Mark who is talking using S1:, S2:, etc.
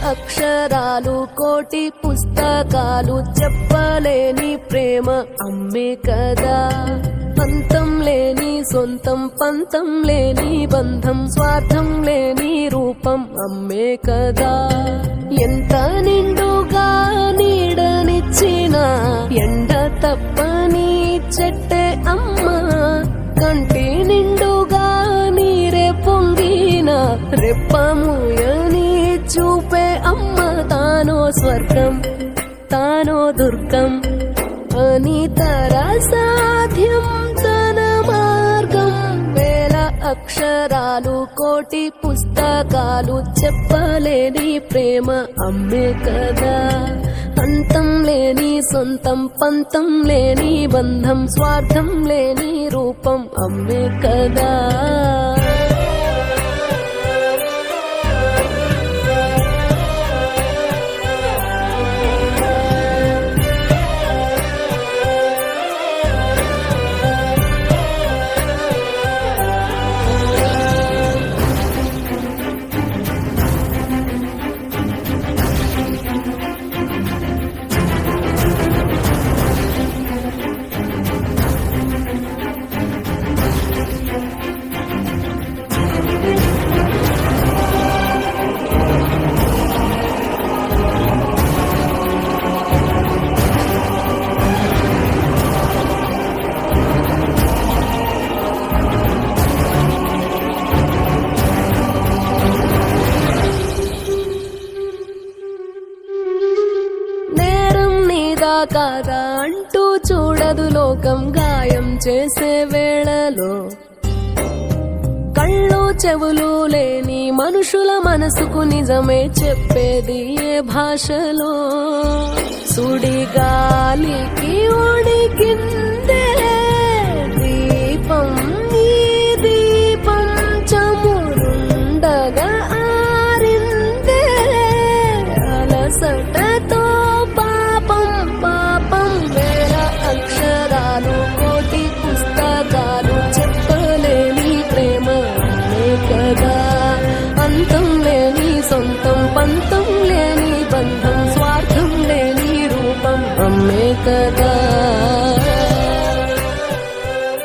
S1: అక్షరాలు కోటి పుస్తకాలు చెప్పలేని ప్రేమ అమ్మే కదా. అంతం లేని సొంతం పంతం లేని బంధం స్వార్థం లేని రూపం అమ్మే కదా. ఎంత నిండుగా నీడనిచ్చిన ఎండ తప్పని చెట్టే అమ్మ. కంటి నిండుగా నీరే పొంగిన రెప్పముయని చూపే అమ్మ. తానో స్వర్గం తానో దుర్గం అని సాధ్యం తన మార్గం. వేల అక్షరాలు కోటి పుస్తకాలు చెప్పలేని ప్రేమ అమ్మే కదా. అంతం లేని సొంతం పంతం లేని బంధం స్వార్థం లేని రూపం అమ్మే కదా. కాదా అంటూ చూడదు లోకం గాయం చేసే వేళలో. కళ్ళు చెవులు లేని మనుషుల మనసుకు నిజమే చెప్పేది ఏ భాషలో. సుడి గాలికి ఉడికిందే